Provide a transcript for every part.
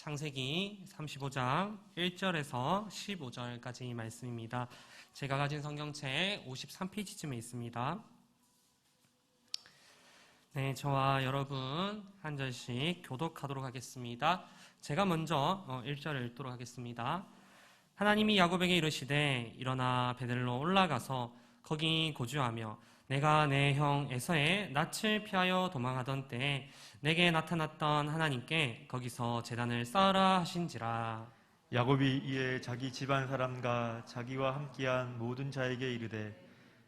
창세기 35장 1절에서 15절까지 말씀입니다. 제가 가진 성경책 53페이지쯤에 있습니다. 네, 저와 여러분 한 절씩 교독하도록 하겠습니다. 제가 먼저 1절을 읽도록 하겠습니다. 하나님이 야곱에게 이르시되 일어나 베델로 올라가서 거기 거주하며 내가 내 형 에서의 낯을 피하여 도망하던 때에 내게 나타났던 하나님께 거기서 제단을 쌓으라 하신지라. 야곱이 이에 자기 집안 사람과 자기와 함께한 모든 자에게 이르되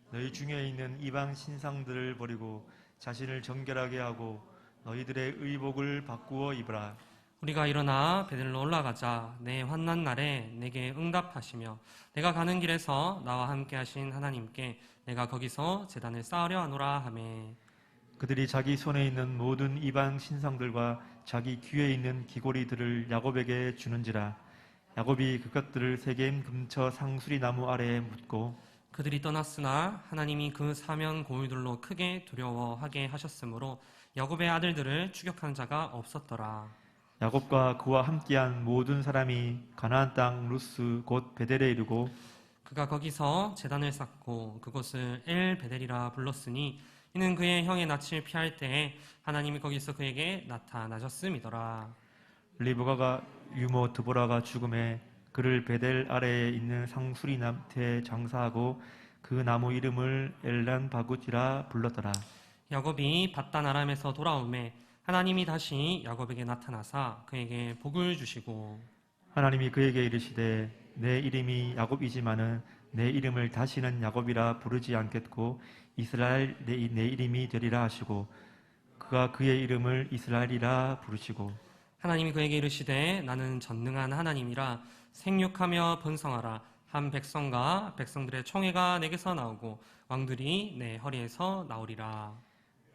너희 중에 있는 이방 신상들을 버리고 자신을 정결하게 하고 너희들의 의복을 바꾸어 입으라. 우리가 일어나 베델로 올라가자. 내 환난 날에 내게 응답하시며 내가 가는 길에서 나와 함께 하신 하나님께 내가 거기서 제단을 쌓으려 하노라 하매. 그들이 자기 손에 있는 모든 이방 신상들과 자기 귀에 있는 귀고리들을 야곱에게 주는지라. 야곱이 그것들을 세겜 근처 상수리 나무 아래에 묻고 그들이 떠났으나 하나님이 그 사면 고울들로 크게 두려워하게 하셨으므로 야곱의 아들들을 추격한 자가 없었더라. 야곱과 그와 함께한 모든 사람이 가나안 땅 루스 곧 베델에 이르고 그가 거기서 제단을 쌓고 그곳을 엘 베델이라 불렀으니 이는 그의 형의 낯을 피할 때에 하나님이 거기서 그에게 나타나셨음이더라. 리브가가 유모 드보라가 죽음에 그를 베델 아래에 있는 상수리 나무에 장사하고 그 나무 이름을 엘란 바굿이라 불렀더라. 야곱이 밧단 아람에서 돌아오매 하나님이 다시 야곱에게 나타나사 그에게 복을 주시고 하나님이 그에게 이르시되 내 이름이 야곱이지만은 내 이름을 다시는 야곱이라 부르지 않겠고 이스라엘 내 이름이 되리라 하시고 그가 그의 이름을 이스라엘이라 부르시고 하나님이 그에게 이르시되 나는 전능한 하나님이라 생육하며 번성하라. 한 백성과 백성들의 총회가 내게서 나오고 왕들이 내 허리에서 나오리라.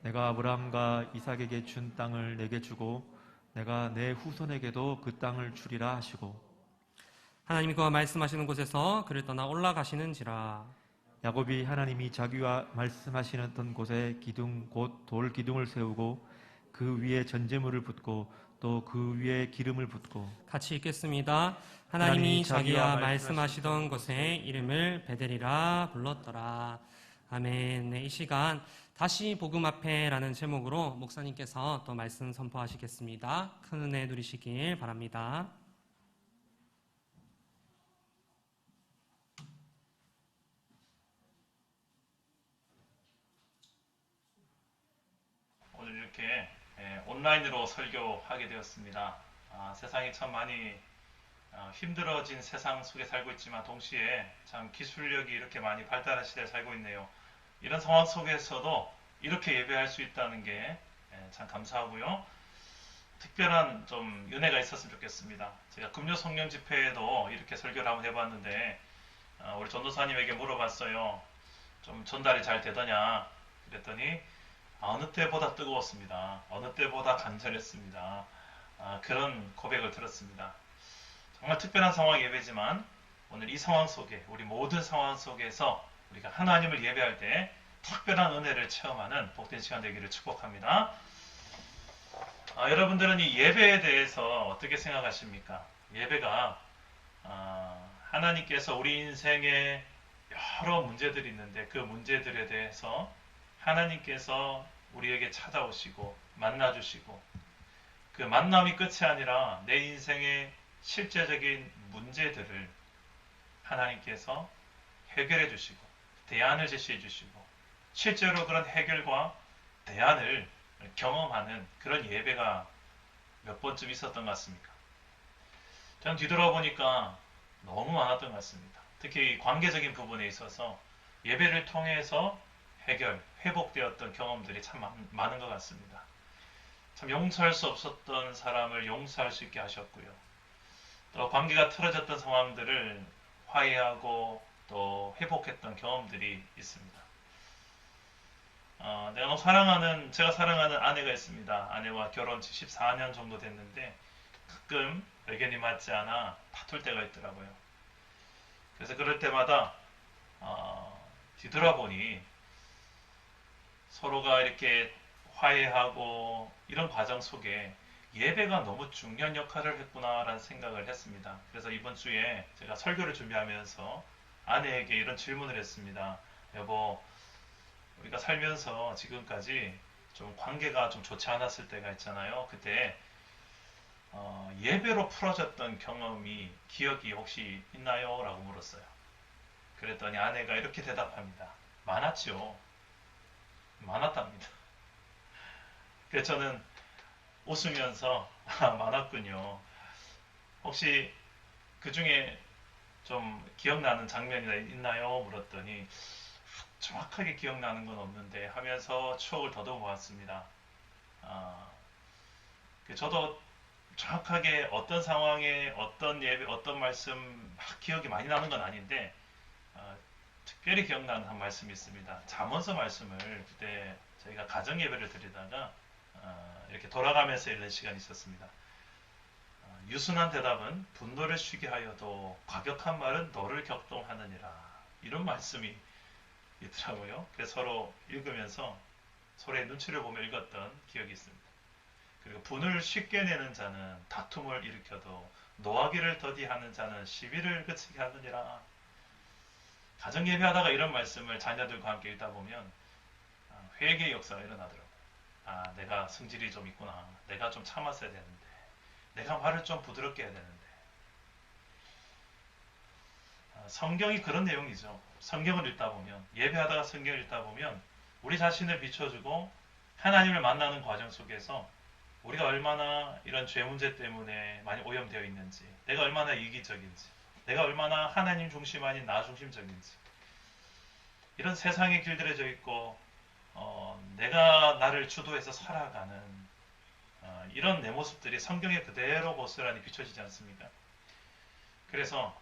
내가 아브라함과 이삭에게 준 땅을 내게 주고 내가 내 후손에게도 그 땅을 주리라 하시고 하나님이 그와 말씀하시는 곳에서 그를 떠나 올라가시는지라. 야곱이 하나님이 자기와 말씀하시는 곳에 기둥 곧 돌 기둥을 세우고 그 위에 전제물을 붓고 또 그 위에 기름을 붓고 같이 읽겠습니다. 하나님이 자기와 말씀하시던 곳에 이름을 베델이라 불렀더라. 아멘. 네, 이 시간 다시 복음 앞에라는 제목으로 목사님께서 또 말씀 선포하시겠습니다. 큰 은혜 누리시길 바랍니다. 오늘 이렇게 온라인으로 설교하게 되었습니다. 세상이 참 많이 힘들어진 세상 속에 살고 있지만 동시에 참 기술력이 이렇게 많이 발달한 시대에 살고 있네요. 이런 상황 속에서도 이렇게 예배할 수 있다는 게 참 감사하고요. 특별한 좀 은혜가 있었으면 좋겠습니다. 제가 금요 성령 집회에도 이렇게 설교를 한번 해봤는데 우리 전도사님에게 물어봤어요. 좀 전달이 잘 되더냐 그랬더니 어느 때보다 뜨거웠습니다. 어느 때보다 간절했습니다. 그런 고백을 들었습니다. 정말 특별한 상황 예배지만 오늘 이 상황 속에 우리 모든 상황 속에서 우리가 하나님을 예배할 때 특별한 은혜를 체험하는 복된 시간 되기를 축복합니다. 여러분들은 이 예배에 대해서 어떻게 생각하십니까? 예배가 하나님께서 우리 인생에 여러 문제들이 있는데 그 문제들에 대해서 하나님께서 우리에게 찾아오시고 만나주시고 그 만남이 끝이 아니라 내 인생의 실제적인 문제들을 하나님께서 해결해 주시고 대안을 제시해 주시고 실제로 그런 해결과 대안을 경험하는 그런 예배가 몇 번쯤 있었던 것 같습니까? 저는 뒤돌아보니까 너무 많았던 것 같습니다. 특히 관계적인 부분에 있어서 예배를 통해서 해결, 회복되었던 경험들이 참 많은 것 같습니다. 참 용서할 수 없었던 사람을 용서할 수 있게 하셨고요. 또 관계가 틀어졌던 상황들을 화해하고 또 회복했던 경험들이 있습니다. 제가 사랑하는 아내가 있습니다. 아내와 결혼 14년 정도 됐는데 가끔 의견이 맞지 않아 다툴 때가 있더라고요. 그래서 그럴 때마다 뒤돌아보니 서로가 이렇게 화해하고 이런 과정 속에 예배가 너무 중요한 역할을 했구나라는 생각을 했습니다. 그래서 이번 주에 제가 설교를 준비하면서 아내에게 이런 질문을 했습니다. 여보, 우리가 살면서 지금까지 좀 관계가 좀 좋지 않았을 때가 있잖아요. 그때 예배로 풀어졌던 경험이 기억이 혹시 있나요? 라고 물었어요. 그랬더니 아내가 이렇게 대답합니다. 많았죠. 많았답니다. 그래서 저는 웃으면서 많았군요. 혹시 그 중에 좀 기억나는 장면이 있나요? 물었더니 정확하게 기억나는 건 없는데 하면서 추억을 더듬어 봤습니다. 아, 저도 정확하게 어떤 상황에 어떤 예배, 어떤 말씀 막 기억이 많이 나는 건 아닌데 특별히 기억나는 한 말씀이 있습니다. 잠언서 말씀을 그때 저희가 가정 예배를 드리다가 이렇게 돌아가면서 읽는 시간이 있었습니다. 유순한 대답은 분노를 쉬게 하여도 과격한 말은 너를 격동하느니라. 이런 말씀이 있더라고요. 그래서 서로 읽으면서 서로의 눈치를 보며 읽었던 기억이 있습니다. 그리고 분을 쉽게 내는 자는 다툼을 일으켜도 노하기를 더디하는 자는 시비를 그치게 하느니라. 가정 예배하다가 이런 말씀을 자녀들과 함께 읽다 보면 회개의 역사가 일어나더라고요. 내가 성질이 좀 있구나. 내가 좀 참았어야 되는데. 내가 말을 좀 부드럽게 해야 되는데. 성경이 그런 내용이죠. 성경을 읽다 보면, 예배하다가 성경을 읽다 보면 우리 자신을 비춰주고 하나님을 만나는 과정 속에서 우리가 얼마나 이런 죄 문제 때문에 많이 오염되어 있는지, 내가 얼마나 이기적인지, 내가 얼마나 하나님 중심 아닌 나 중심적인지, 이런 세상에 길들여져 있고 내가 나를 주도해서 살아가는 이런 내 모습들이 성경에 그대로 고스란히 비춰지지 않습니까? 그래서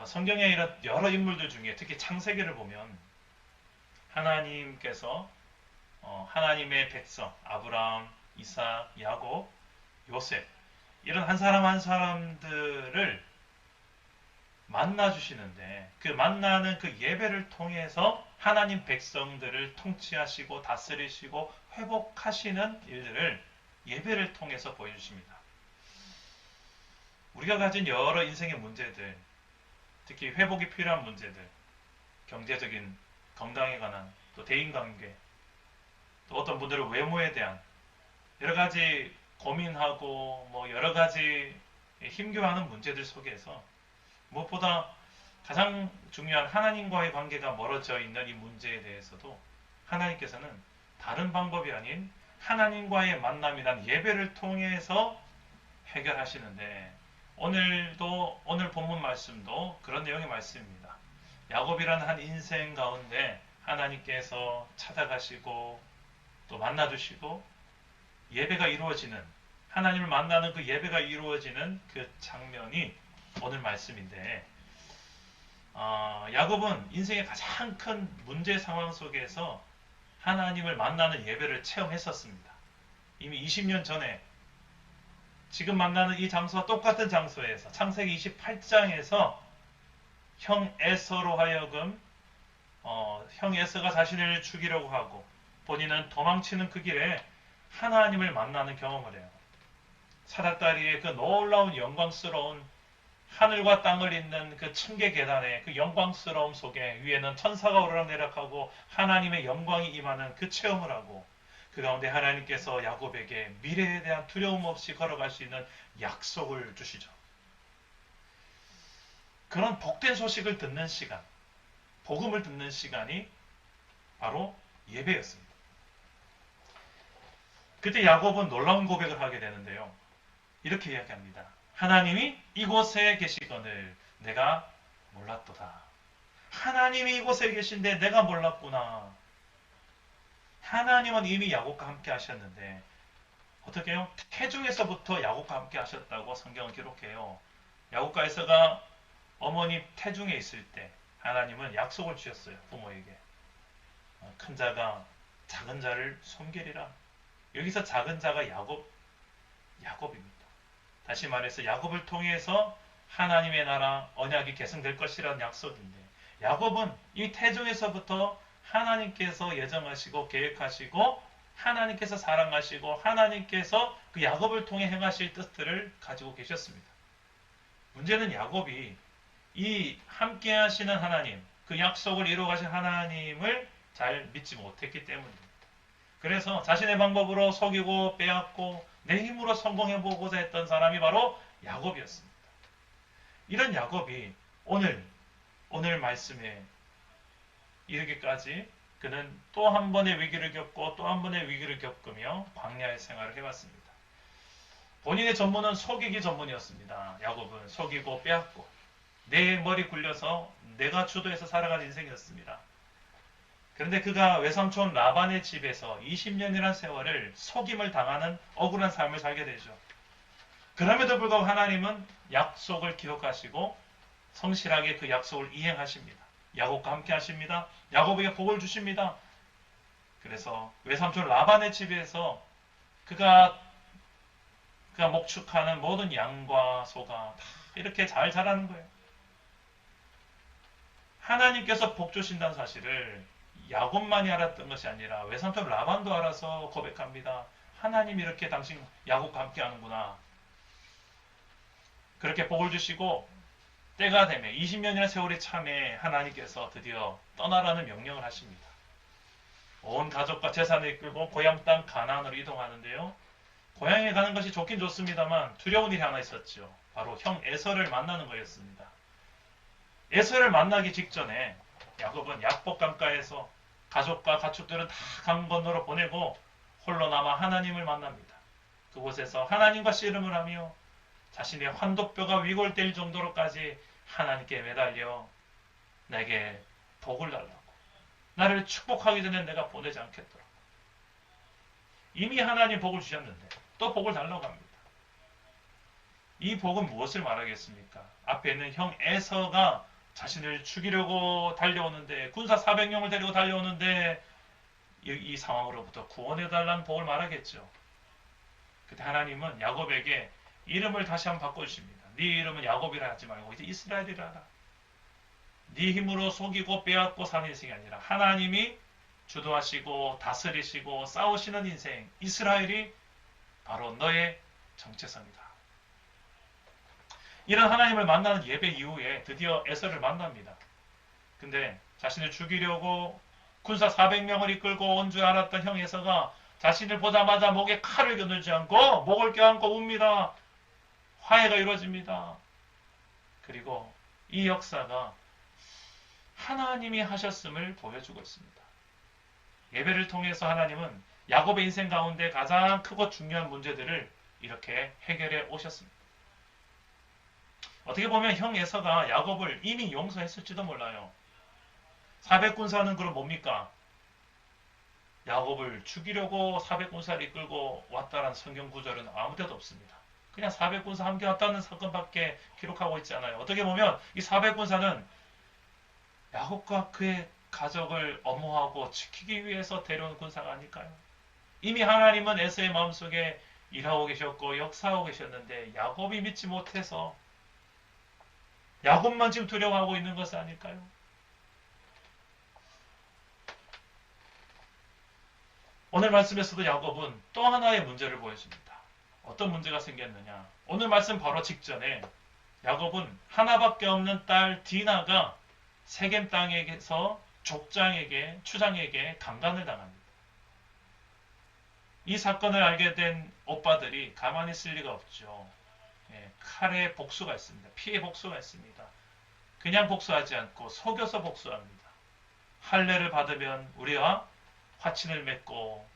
성경의 이런 여러 인물들 중에 특히 창세기를 보면 하나님께서 하나님의 백성 아브라함, 이삭, 야곱, 요셉 이런 한 사람 한 사람들을 만나 주시는데 그 만나는 그 예배를 통해서 하나님 백성들을 통치하시고 다스리시고 회복하시는 일들을 예배를 통해서 보여주십니다. 우리가 가진 여러 인생의 문제들, 특히 회복이 필요한 문제들, 경제적인 건강에 관한, 또 대인관계, 또 어떤 분들은 외모에 대한 여러 가지 고민하고 여러 가지 힘겨워하는 문제들 속에서 무엇보다 가장 중요한 하나님과의 관계가 멀어져 있는 이 문제에 대해서도 하나님께서는 다른 방법이 아닌 하나님과의 만남이란 예배를 통해서 해결하시는데 오늘 본문 말씀도 그런 내용의 말씀입니다. 야곱이라는 한 인생 가운데 하나님께서 찾아가시고 또 만나주시고 예배가 이루어지는 하나님을 만나는 그 예배가 이루어지는 그 장면이 오늘 말씀인데 야곱은 인생의 가장 큰 문제 상황 속에서 하나님을 만나는 예배를 체험했었습니다. 이미 20년 전에 지금 만나는 이 장소와 똑같은 장소에서 창세기 28장에서 형 에서로 하여금 형 에서가 자신을 죽이려고 하고 본인은 도망치는 그 길에 하나님을 만나는 경험을 해요. 사닥다리의 그 놀라운 영광스러운 하늘과 땅을 잇는 그 층계 계단의 그 영광스러움 속에 위에는 천사가 오르락내락하고 하나님의 영광이 임하는 그 체험을 하고 그 가운데 하나님께서 야곱에게 미래에 대한 두려움 없이 걸어갈 수 있는 약속을 주시죠. 그런 복된 소식을 듣는 시간, 복음을 듣는 시간이 바로 예배였습니다. 그때 야곱은 놀라운 고백을 하게 되는데요. 이렇게 이야기합니다. 하나님이 이곳에 계시거늘 내가 몰랐도다. 하나님이 이곳에 계신데 내가 몰랐구나. 하나님은 이미 야곱과 함께 하셨는데 어떻게 해요? 태중에서부터 야곱과 함께 하셨다고 성경은 기록해요. 야곱과 에서가 어머니 태중에 있을 때 하나님은 약속을 주셨어요. 부모에게. 큰 자가 작은 자를 섬기리라. 여기서 작은 자가 야곱입니다. 다시 말해서 야곱을 통해서 하나님의 나라 언약이 계승될 것이라는 약속인데 야곱은 이 태중에서부터 하나님께서 예정하시고 계획하시고 하나님께서 사랑하시고 하나님께서 그 야곱을 통해 행하실 뜻들을 가지고 계셨습니다. 문제는 야곱이 이 함께 하시는 하나님, 그 약속을 이루어 가신 하나님을 잘 믿지 못했기 때문입니다. 그래서 자신의 방법으로 속이고 빼앗고 내 힘으로 성공해 보고자 했던 사람이 바로 야곱이었습니다. 이런 야곱이 오늘 말씀에 이르기까지 그는 또 한 번의 위기를 겪고 또 한 번의 위기를 겪으며 광야의 생활을 해왔습니다. 본인의 전문은 속이기 전문이었습니다. 야곱은 속이고 빼앗고 내 머리 굴려서 내가 주도해서 살아간 인생이었습니다. 그런데 그가 외삼촌 라반의 집에서 20년이라는 세월을 속임을 당하는 억울한 삶을 살게 되죠. 그럼에도 불구하고 하나님은 약속을 기억하시고 성실하게 그 약속을 이행하십니다. 야곱과 함께 하십니다. 야곱에게 복을 주십니다. 그래서 외삼촌 라반의 집에서 그가 목축하는 모든 양과 소가 다 이렇게 잘 자라는 거예요. 하나님께서 복 주신다는 사실을 야곱만이 알았던 것이 아니라 외삼촌 라반도 알아서 고백합니다. 하나님 이렇게 당신 야곱과 함께 하는구나. 그렇게 복을 주시고 때가 되면 20년이나 세월이 참에 하나님께서 드디어 떠나라는 명령을 하십니다. 온 가족과 재산을 이끌고 고향 땅 가나안으로 이동하는데요. 고향에 가는 것이 좋긴 좋습니다만 두려운 일이 하나 있었죠. 바로 형 에서를 만나는 거였습니다. 에서를 만나기 직전에 야곱은 약복 강가에서 가족과 가축들은 다 강 건너로 보내고 홀로 남아 하나님을 만납니다. 그곳에서 하나님과 씨름을 하며 자신의 환도뼈가 위골될 정도로까지 하나님께 매달려 내게 복을 달라고, 나를 축복하기 전에 내가 보내지 않겠더라고. 이미 하나님 복을 주셨는데 또 복을 달라고 합니다. 이 복은 무엇을 말하겠습니까? 앞에 있는 형 에서가 자신을 죽이려고 달려오는데, 군사 400명을 데리고 달려오는데 이 상황으로부터 구원해달라는 복을 말하겠죠. 그때 하나님은 야곱에게 이름을 다시 한번 바꿔주십니다. 네 이름은 야곱이라 하지 말고 이제 이스라엘이라 하라. 네 힘으로 속이고 빼앗고 사는 인생이 아니라 하나님이 주도하시고 다스리시고 싸우시는 인생, 이스라엘이 바로 너의 정체성이다. 이런 하나님을 만나는 예배 이후에 드디어 에서를 만납니다. 근데 자신을 죽이려고 군사 400명을 이끌고 온 줄 알았던 형 에서가 자신을 보자마자 목에 칼을 겨누지 않고 목을 껴안고 웁니다. 화해가 이루어집니다. 그리고 이 역사가 하나님이 하셨음을 보여주고 있습니다. 예배를 통해서 하나님은 야곱의 인생 가운데 가장 크고 중요한 문제들을 이렇게 해결해 오셨습니다. 어떻게 보면 형 에서가 야곱을 이미 용서했을지도 몰라요. 400군사는 그럼 뭡니까? 야곱을 죽이려고 400군사를 이끌고 왔다라는 성경 구절은 아무 데도 없습니다. 그냥 400군사 함께 왔다는 사건밖에 기록하고 있지 않아요. 어떻게 보면 이 400군사는 야곱과 그의 가족을 엄호하고 지키기 위해서 데려온 군사가 아닐까요? 이미 하나님은 에서의 마음속에 일하고 계셨고 역사하고 계셨는데 야곱이 믿지 못해서 야곱만 지금 두려워하고 있는 것은 아닐까요? 오늘 말씀에서도 야곱은 또 하나의 문제를 보여줍니다. 어떤 문제가 생겼느냐? 오늘 말씀 바로 직전에 야곱은 하나밖에 없는 딸 디나가 세겜 땅에서 족장에게, 추장에게 강간을 당합니다. 이 사건을 알게 된 오빠들이 가만히 있을 리가 없죠. 칼에 복수가 있습니다. 피해 복수가 있습니다. 그냥 복수하지 않고 속여서 복수합니다. 할례를 받으면 우리와 화친을 맺고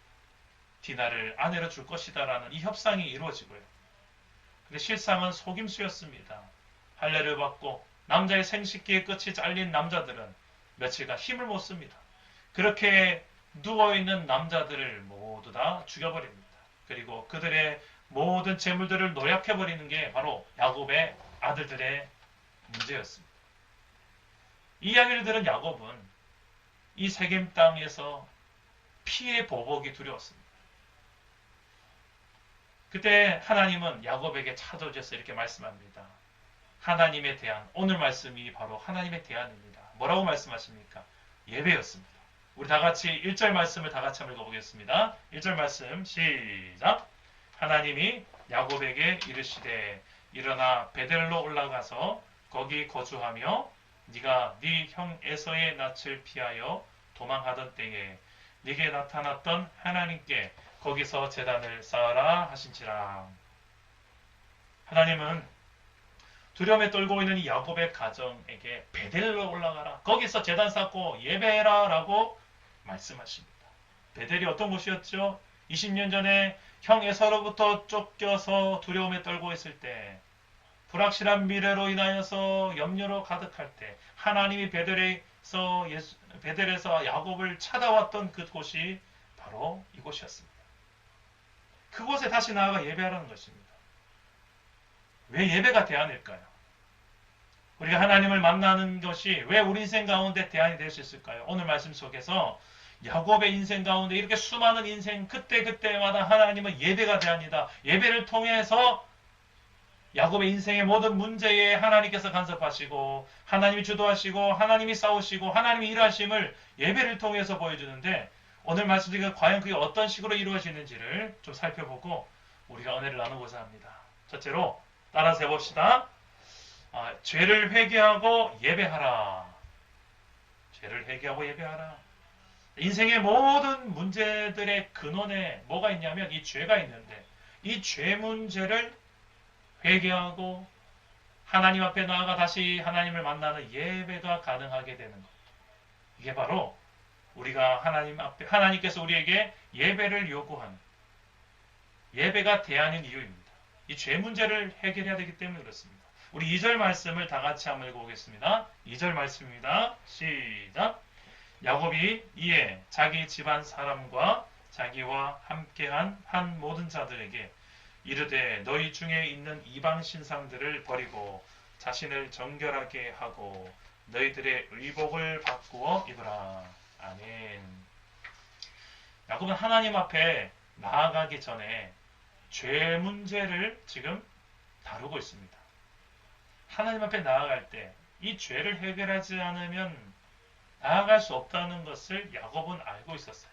디나를 아내로 줄 것이다 라는 이 협상이 이루어지고요. 근데 실상은 속임수였습니다. 할례를 받고 남자의 생식기의 끝이 잘린 남자들은 며칠간 힘을 못 씁니다. 그렇게 누워있는 남자들을 모두 다 죽여버립니다. 그리고 그들의 모든 재물들을 노략해버리는 게 바로 야곱의 아들들의 문제였습니다. 이 이야기를 들은 야곱은 이 세겜 땅에서 피해 보복이 두려웠습니다. 그때 하나님은 야곱에게 찾아오셔서 이렇게 말씀합니다. 하나님에 대한, 오늘 말씀이 바로 하나님의 대안입니다. 뭐라고 말씀하십니까? 예배였습니다. 우리 다 같이 1절 말씀을 다 같이 한번 읽어보겠습니다. 1절 말씀 시작. 하나님이 야곱에게 이르시되 일어나 베델로 올라가서 거기 거주하며 네가 네 형 에서의 낯을 피하여 도망하던 때에 네게 나타났던 하나님께 거기서 제단을 쌓아라 하신지라. 하나님은 두려움에 떨고 있는 이 야곱의 가정에게 베델로 올라가라. 거기서 제단 쌓고 예배해라 라고 말씀하십니다. 베델이 어떤 곳이었죠? 20년 전에 형 에서로부터 쫓겨서 두려움에 떨고 있을 때, 불확실한 미래로 인하여서 염려로 가득할 때 하나님이 베델에서 야곱을 찾아왔던 그곳이 바로 이곳이었습니다. 그곳에 다시 나아가 예배하라는 것입니다. 왜 예배가 대안일까요? 우리가 하나님을 만나는 것이 왜 우리 인생 가운데 대안이 될 수 있을까요? 오늘 말씀 속에서 야곱의 인생 가운데 이렇게 수많은 인생 그때그때마다 하나님은 예배가 대안이다. 예배를 통해서 야곱의 인생의 모든 문제에 하나님께서 간섭하시고 하나님이 주도하시고 하나님이 싸우시고 하나님이 일하심을 예배를 통해서 보여주는데, 오늘 말씀 중에 과연 그게 어떤 식으로 이루어지는지를 좀 살펴보고 우리가 은혜를 나누고자 합니다. 첫째로 따라서 해봅시다. 죄를 회개하고 예배하라. 죄를 회개하고 예배하라. 인생의 모든 문제들의 근원에 뭐가 있냐면 이 죄가 있는데, 이 죄 문제를 회개하고 하나님 앞에 나아가 다시 하나님을 만나는 예배가 가능하게 되는 것. 이게 바로 우리가 하나님 앞에, 하나님께서 우리에게 예배를 요구하는 예배가 대안인 이유입니다. 이 죄 문제를 해결해야 되기 때문에 그렇습니다. 우리 2절 말씀을 다 같이 한번 읽어보겠습니다. 2절 말씀입니다. 시작. 야곱이 이에 자기 집안 사람과 자기와 함께한 한 모든 자들에게 이르되 너희 중에 있는 이방 신상들을 버리고 자신을 정결하게 하고 너희들의 의복을 바꾸어 입으라. 아멘. 야곱은 하나님 앞에 나아가기 전에 죄 문제를 지금 다루고 있습니다. 하나님 앞에 나아갈 때 이 죄를 해결하지 않으면 나아갈 수 없다는 것을 야곱은 알고 있었어요.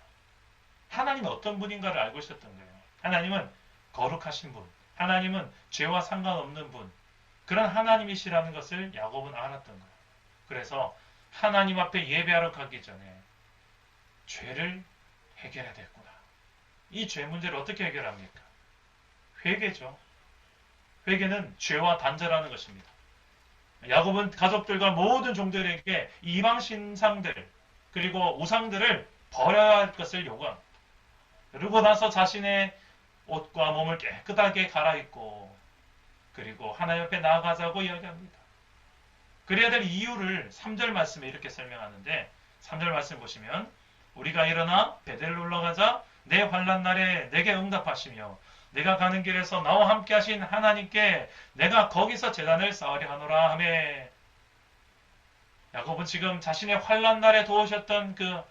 하나님은 어떤 분인가를 알고 있었던 거예요. 하나님은 거룩하신 분, 하나님은 죄와 상관없는 분, 그런 하나님이시라는 것을 야곱은 알았던 거예요. 그래서 하나님 앞에 예배하러 가기 전에 죄를 해결해야 되겠구나. 이 죄 문제를 어떻게 해결합니까? 회개죠. 회개는 죄와 단절하는 것입니다. 야곱은 가족들과 모든 종들에게 이방 신상들 그리고 우상들을 버려야 할 것을 요구합니다. 그러고 나서 자신의 옷과 몸을 깨끗하게 갈아입고 그리고 하나님 앞에 나아가자고 이야기합니다. 그래야 될 이유를 3절 말씀에 이렇게 설명하는데, 3절 말씀 보시면 우리가 일어나 베델로 올라가자 내 환난 날에 내게 응답하시며 내가 가는 길에서 나와 함께 하신 하나님께 내가 거기서 제단을 쌓으려 하노라 하매. 야곱은 지금 자신의 환난 날에 도우셨던 그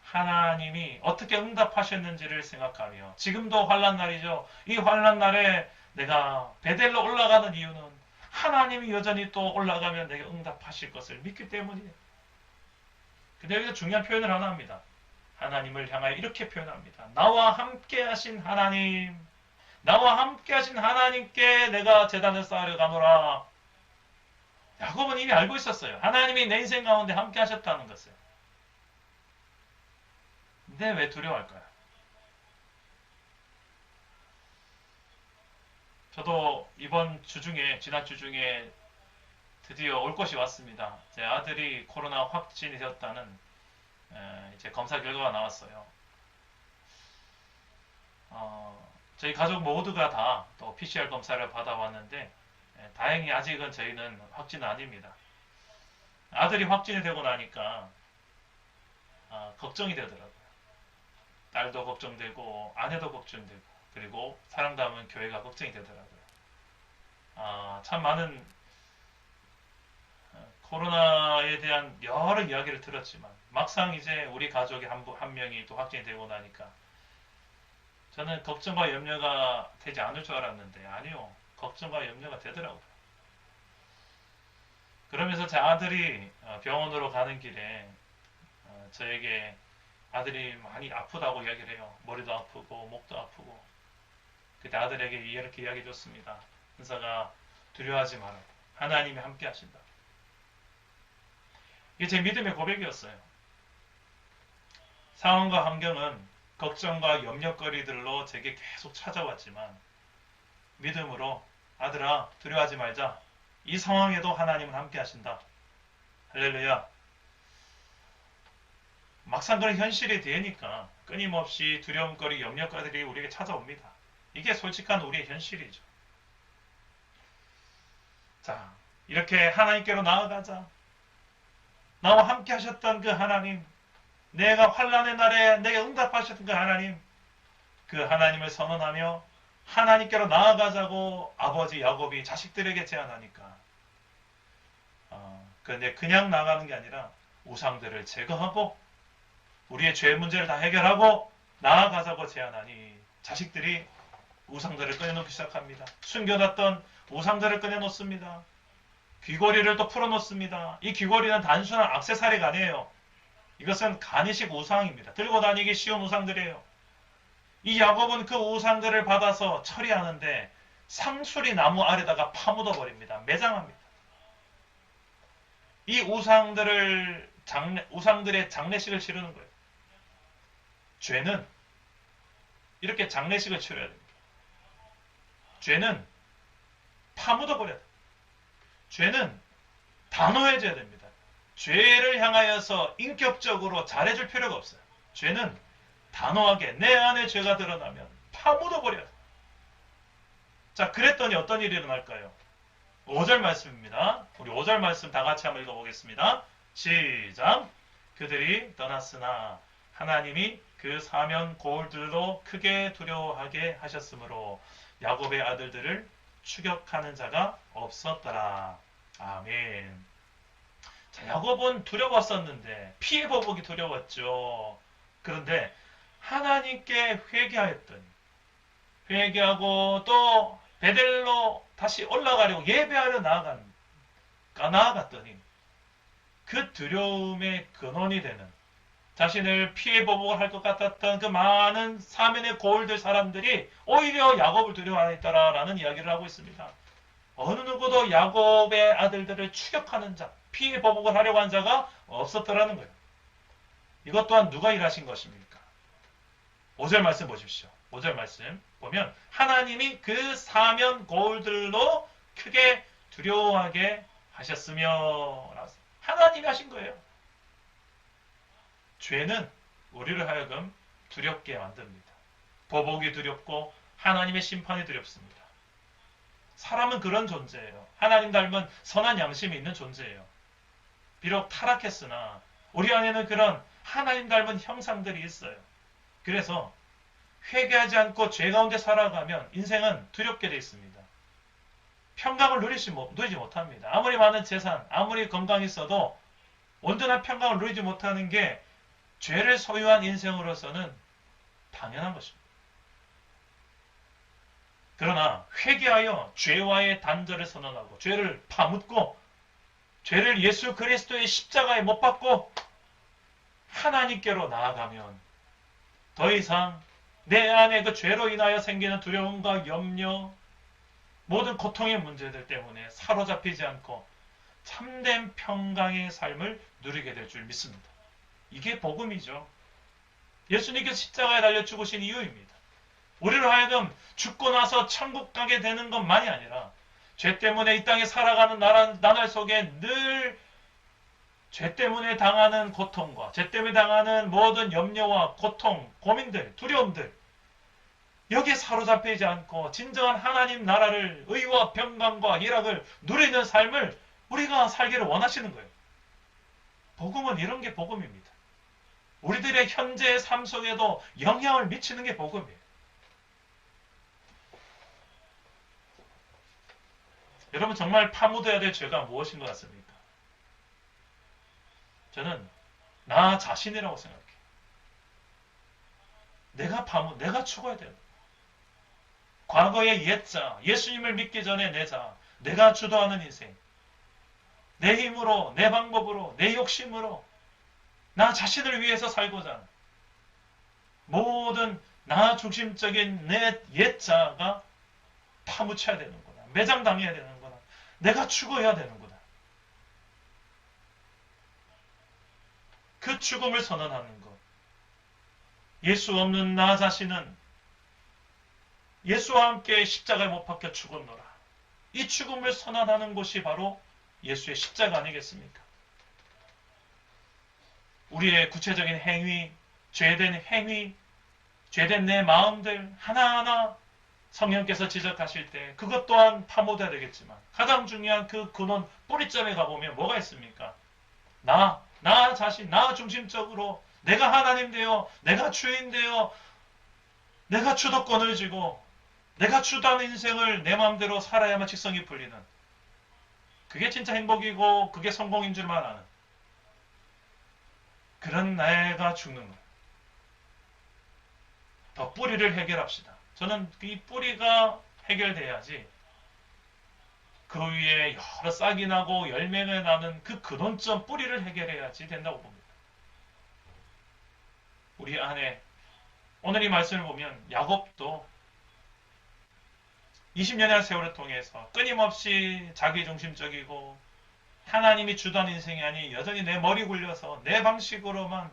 하나님이 어떻게 응답하셨는지를 생각하며, 지금도 환난 날이죠. 이 환난 날에 내가 베델로 올라가는 이유는 하나님이 여전히 또 올라가면 내게 응답하실 것을 믿기 때문이에요. 근데 여기서 중요한 표현을 하나 합니다. 하나님을 향하여 이렇게 표현합니다. 나와 함께 하신 하나님, 나와 함께 하신 하나님께 내가 제단을 쌓으려 가노라. 야곱은 이미 알고 있었어요. 하나님이 내 인생 가운데 함께 하셨다는 것을. 근데 왜 두려워할까요? 저도 이번 주 중에, 지난 주 중에 드디어 올 것이 왔습니다. 제 아들이 코로나 확진이 되었다는 이제 검사 결과가 나왔어요. 저희 가족 모두가 다 또 PCR 검사를 받아왔는데 다행히 아직은 저희는 확진은 아닙니다. 아들이 확진이 되고 나니까 걱정이 되더라고요. 딸도 걱정되고 아내도 걱정되고 그리고 사랑담은 교회가 걱정이 되더라고요. 참 많은 코로나에 대한 여러 이야기를 들었지만 막상 이제 우리 가족의 한 명이 또 확진이 되고 나니까 저는 걱정과 염려가 되지 않을 줄 알았는데 아니요. 걱정과 염려가 되더라고요. 그러면서 제 아들이 병원으로 가는 길에 저에게 아들이 많이 아프다고 이야기를 해요. 머리도 아프고 목도 아프고. 그때 아들에게 이렇게 이야기해 줬습니다. 은사가 두려워하지 마라. 하나님이 함께 하신다. 이게 제 믿음의 고백이었어요. 상황과 환경은 걱정과 염려거리들로 제게 계속 찾아왔지만 믿음으로 아들아 두려워하지 말자. 이 상황에도 하나님은 함께 하신다. 할렐루야. 막상 그런 현실이 되니까 끊임없이 두려움거리, 염려거리들이 우리에게 찾아옵니다. 이게 솔직한 우리의 현실이죠. 자, 이렇게 하나님께로 나아가자. 나와 함께 하셨던 그 하나님, 내가 환난의 날에 내게 응답하셨던 그 하나님, 그 하나님을 선언하며 하나님께로 나아가자고 아버지 야곱이 자식들에게 제안하니까 그런데 그냥 나가는 게 아니라 우상들을 제거하고 우리의 죄 문제를 다 해결하고 나아가자고 제안하니 자식들이 우상들을 꺼내놓기 시작합니다. 숨겨놨던 우상들을 꺼내놓습니다. 귀걸이를 또 풀어놓습니다. 이 귀걸이는 단순한 액세서리가 아니에요. 이것은 간이식 우상입니다. 들고 다니기 쉬운 우상들이에요. 이 야곱은 그 우상들을 받아서 처리하는데 상수리 나무 아래다가 파묻어 버립니다. 매장합니다. 이 우상들의 장례식을 치르는 거예요. 죄는 이렇게 장례식을 치러야 됩니다. 죄는 파묻어 버려야 됩니다. 죄는 단호해져야 됩니다. 죄를 향하여서 인격적으로 잘해줄 필요가 없어요. 죄는 단호하게 내 안에 죄가 드러나면 파묻어 버려야 돼요. 자, 그랬더니 어떤 일이 일어날까요? 5절 말씀입니다. 우리 5절 말씀 다 같이 한번 읽어보겠습니다. 시작. 그들이 떠났으나 하나님이 그 사면 고울들도 크게 두려워하게 하셨으므로 야곱의 아들들을 추격하는 자가 없었더라. 아멘. 자, 야곱은 두려웠었는데 피해 보복이 두려웠죠. 그런데 하나님께 회개하고 또 베델로 다시 올라가려고 예배하려 나아갔더니 그 두려움의 근원이 되는 자신을 피해 보복을 할 것 같았던 그 많은 사면의 고울들 사람들이 오히려 야곱을 두려워하였더라라는 이야기를 하고 있습니다. 어느 누구도 야곱의 아들들을 추격하는 자, 피해 보복을 하려고 한 자가 없었더라는 거예요. 이것 또한 누가 일하신 것입니까? 5절 말씀 보십시오. 5절 말씀 보면 하나님이 그 사면 고울들로 크게 두려워하게 하셨으며 하나님이 하신 거예요. 죄는 우리를 하여금 두렵게 만듭니다. 보복이 두렵고 하나님의 심판이 두렵습니다. 사람은 그런 존재예요. 하나님 닮은 선한 양심이 있는 존재예요. 비록 타락했으나 우리 안에는 그런 하나님 닮은 형상들이 있어요. 그래서 회개하지 않고 죄 가운데 살아가면 인생은 두렵게 되어 있습니다. 평강을 누리지 못합니다. 아무리 많은 재산, 아무리 건강이 있어도 온전한 평강을 누리지 못하는 게 죄를 소유한 인생으로서는 당연한 것입니다. 그러나 회개하여 죄와의 단절을 선언하고 죄를 파묻고 죄를 예수 그리스도의 십자가에 못 박고 하나님께로 나아가면 더 이상 내 안에 그 죄로 인하여 생기는 두려움과 염려, 모든 고통의 문제들 때문에 사로잡히지 않고 참된 평강의 삶을 누리게 될 줄 믿습니다. 이게 복음이죠. 예수님께서 십자가에 달려 죽으신 이유입니다. 우리를 하여금 죽고 나서 천국 가게 되는 것만이 아니라 죄 때문에 이 땅에 살아가는 나날 속에 늘 죄 때문에 당하는 고통과 죄 때문에 당하는 모든 염려와 고통, 고민들, 두려움들 여기에 사로잡히지 않고 진정한 하나님 나라를 의와 평강과 희락을 누리는 삶을 우리가 살기를 원하시는 거예요. 복음은 이런 게 복음입니다. 우리들의 현재의 삶 속에도 영향을 미치는 게 복음이에요. 여러분 정말 파묻어야 될 죄가 무엇인 것 같습니까? 저는 나 자신이라고 생각해요. 내가 죽어야 돼요. 과거의 옛자, 예수님을 믿기 전에 내 자, 내가 주도하는 인생, 내 힘으로, 내 방법으로, 내 욕심으로 나 자신을 위해서 살고자 하는 모든 나 중심적인 내 옛자가 파묻혀야 되는구나. 매장당해야 되는구나. 내가 죽어야 되는구나. 그 죽음을 선언하는 것. 예수 없는 나 자신은 예수와 함께 십자가에 못 박혀 죽었노라. 이 죽음을 선언하는 것이 바로 예수의 십자가 아니겠습니까? 우리의 구체적인 행위, 죄된 행위, 죄된 내 마음들 하나하나 성령께서 지적하실 때 그것 또한 파묻어야 되겠지만 가장 중요한 그 근원 뿌리점에 가보면 뭐가 있습니까? 나 자신, 나 중심적으로 내가 하나님 되어, 내가 주인 되어, 내가 주도권을 쥐고 내가 주도하는 인생을 내 마음대로 살아야만 직성이 풀리는 그게 진짜 행복이고 그게 성공인 줄만 아는 그런 내가 죽는 거예요. 더 뿌리를 해결합시다. 저는 이 뿌리가 해결돼야지 그 위에 여러 싹이 나고 열매가 나는 그 근원점 뿌리를 해결해야지 된다고 봅니다. 우리 안에 오늘 이 말씀을 보면 야곱도 20년의 세월을 통해서 끊임없이 자기중심적이고 하나님이 주도한 인생이 아닌 여전히 내 머리 굴려서 내 방식으로만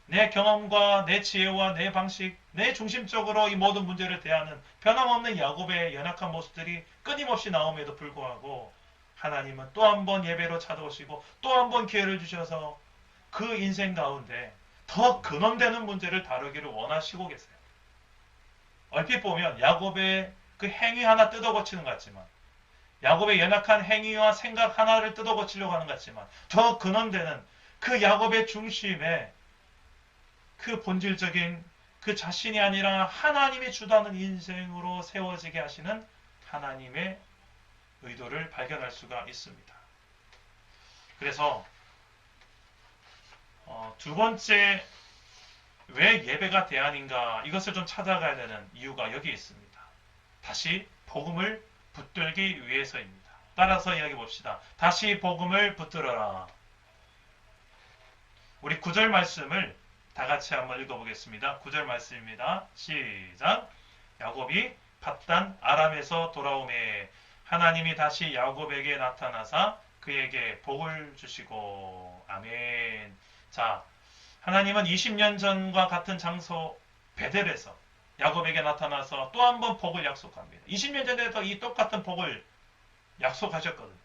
내 경험과 내 지혜와 내 방식, 내 중심적으로 이 모든 문제를 대하는 변함없는 야곱의 연약한 모습들이 끊임없이 나옴에도 불구하고 하나님은 또 한 번 예배로 찾아오시고 또 한 번 기회를 주셔서 그 인생 가운데 더 근원되는 문제를 다루기를 원하시고 계세요. 얼핏 보면 야곱의 그 행위 하나 뜯어고치는 것 같지만 야곱의 연약한 행위와 생각 하나를 뜯어고치려고 하는 것 같지만 더 근원되는 그 야곱의 중심에 그 본질적인 그 자신이 아니라 하나님이 주도하는 인생으로 세워지게 하시는 하나님의 의도를 발견할 수가 있습니다. 그래서 두 번째 왜 예배가 대안인가 이것을 좀 찾아가야 되는 이유가 여기 있습니다. 다시 복음을 붙들기 위해서입니다. 따라서 이야기해 봅시다. 다시 복음을 붙들어라. 우리 9절 말씀을 다 같이 한번 읽어보겠습니다. 9절 말씀입니다. 시작. 야곱이 밧단 아람에서 돌아오매 하나님이 다시 야곱에게 나타나사 그에게 복을 주시고 아멘. 자, 하나님은 20년 전과 같은 장소 베델에서 야곱에게 나타나서 또 한 번 복을 약속합니다. 20년 전에도 이 똑같은 복을 약속하셨거든요.